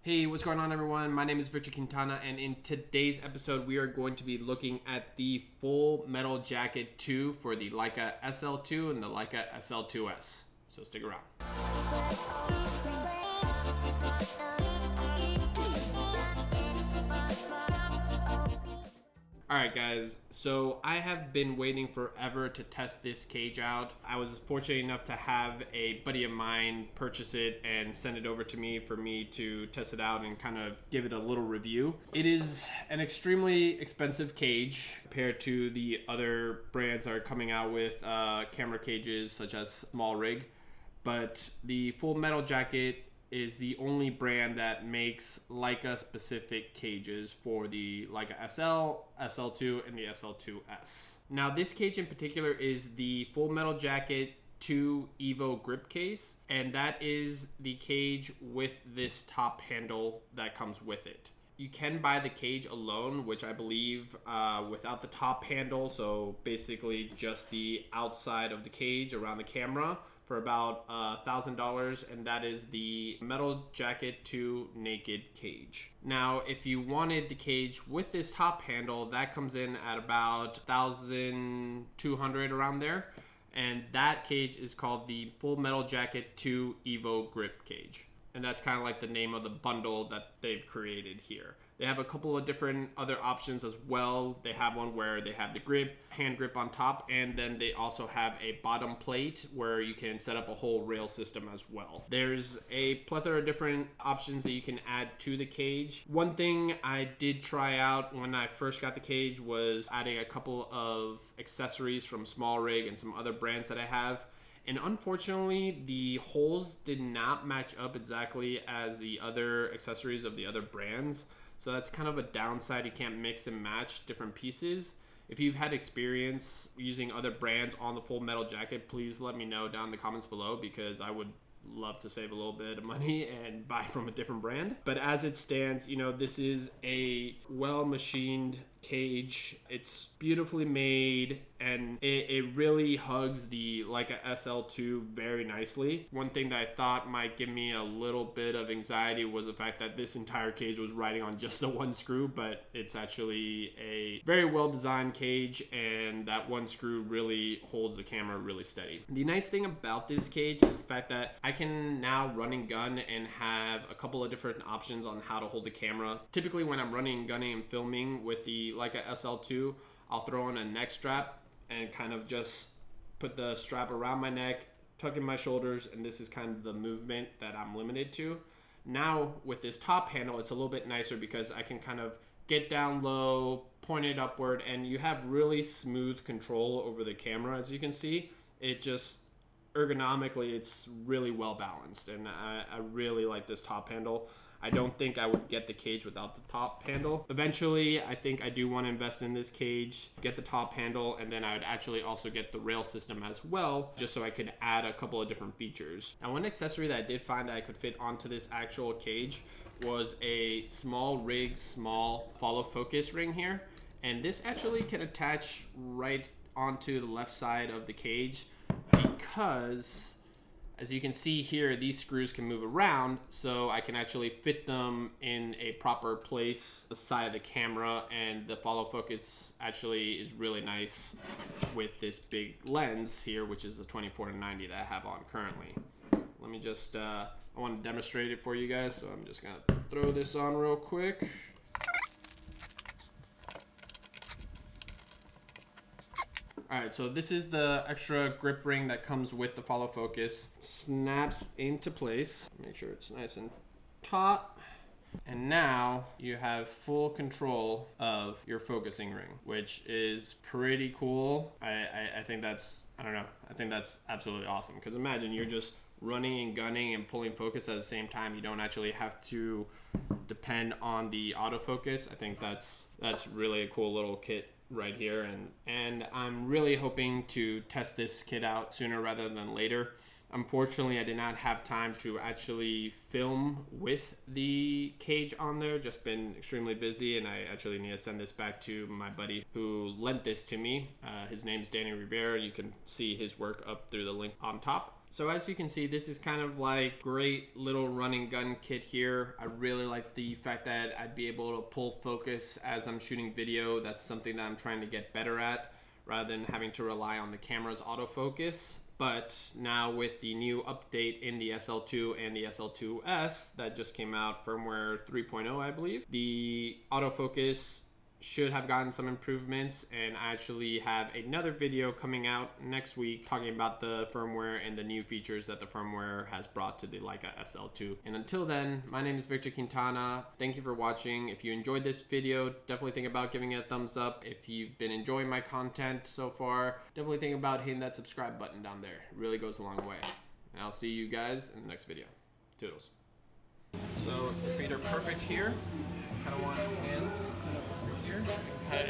Hey, what's going on everyone? My name is Victor Quintana, and in today's episode we are going to be looking at the full metal jacket 2 for the Leica SL2 and the Leica SL2-S. So stick around. Alright guys, so I have been waiting forever to test this cage out. I was fortunate enough to have a buddy of mine purchase it and send it over to me for me to test it out and kind of give it a little review. It is an extremely expensive cage compared to the other brands that are coming out with camera cages such as Small Rig, but the full metal jacket is the only brand that makes Leica specific cages for the Leica SL, SL2, and the SL2-S. Now this cage in particular is the Full Metal Jacket 2 Evo grip case, and that is the cage with this top handle that comes with it. You can buy the cage alone, which I believe without the top handle, so basically just the outside of the cage around the camera, for about $1,000, and that is the Metal Jacket 2 Naked cage. Now, if you wanted the cage with this top handle, that comes in at about $1,200 around there, and that cage is called the Full Metal Jacket 2 Evo grip cage. And that's kind of like the name of the bundle that they've created here. They have a couple of different other options as well. They have one where they have the grip, hand grip on top, and then they also have a bottom plate where you can set up a whole rail system as well. There's a plethora of different options that you can add to the cage. One thing I did try out when I first got the cage was adding a couple of accessories from Small Rig and some other brands that I have. And unfortunately, the holes did not match up exactly as the other accessories of the other brands. So that's kind of a downside. You can't mix and match different pieces. If you've had experience using other brands on the full metal jacket, please let me know down in the comments below, because I would love to save a little bit of money and buy from a different brand. But as it stands, you know, this is a well-machined cage. It's beautifully made, and it really hugs the Leica SL2 very nicely. One thing that I thought might give me a little bit of anxiety was the fact that this entire cage was riding on just the one screw, but it's actually a very well designed cage, and that one screw really holds the camera really steady. The nice thing about this cage is the fact that I can now run and gun and have a couple of different options on how to hold the camera. Typically when I'm running and gunning and filming with the Leica SL2, I'll throw on a neck strap and kind of just put the strap around my neck, tuck in my shoulders, and this is kind of the movement that I'm limited to. Now with this top handle, it's a little bit nicer because I can kind of get down low, point it upward, and you have really smooth control over the camera. As you can see, it just ergonomically, it's really well balanced, and I really like this top handle. I don't think I would get the cage without the top handle. Eventually, I think I do want to invest in this cage, get the top handle, and then I would actually also get the rail system as well, just so I could add a couple of different features. Now, one accessory that I did find that I could fit onto this actual cage was a Small Rig small follow focus ring here. And this actually can attach right onto the left side of the cage, because as you can see here, these screws can move around, so I can actually fit them in a proper place, the side of the camera, and the follow focus actually is really nice with this big lens here, which is the 24-90 that I have on currently. Let me just, I want to demonstrate it for you guys, so I'm just gonna throw this on real quick. Alright, so this is the extra grip ring that comes with the follow focus. Snaps into place. Make sure it's nice and taut. And now you have full control of your focusing ring, which is pretty cool. I think that's, I don't know, I think that's absolutely awesome. Because imagine you're just running and gunning and pulling focus at the same time. You don't actually have to depend on the autofocus. I think that's really a cool little kit right here, and I'm really hoping to test this kit out sooner rather than later. Unfortunately, I did not have time to actually film with the cage on there. Just been extremely busy, and I actually need to send this back to my buddy who lent this to me. His name's Danny Rivera. You can see his work up through the link on top. So as you can see, this is kind of like great little run and gun kit here. I really like the fact that I'd be able to pull focus as I'm shooting video. That's something that I'm trying to get better at, rather than having to rely on the camera's autofocus. But now with the new update in the SL2 and the SL2-S that just came out, firmware 3.0, I believe, the autofocus should have gotten some improvements, and I actually have another video coming out next week talking about the firmware and the new features that the firmware has brought to the Leica SL2. And until then, my name is Victor Quintana. Thank you for watching. If you enjoyed this video, definitely think about giving it a thumbs up. If you've been enjoying my content so far, definitely think about hitting that subscribe button down there. It really goes a long way. And I'll see you guys in the next video. Toodles. So feet are perfect here. Kind of want hands over here.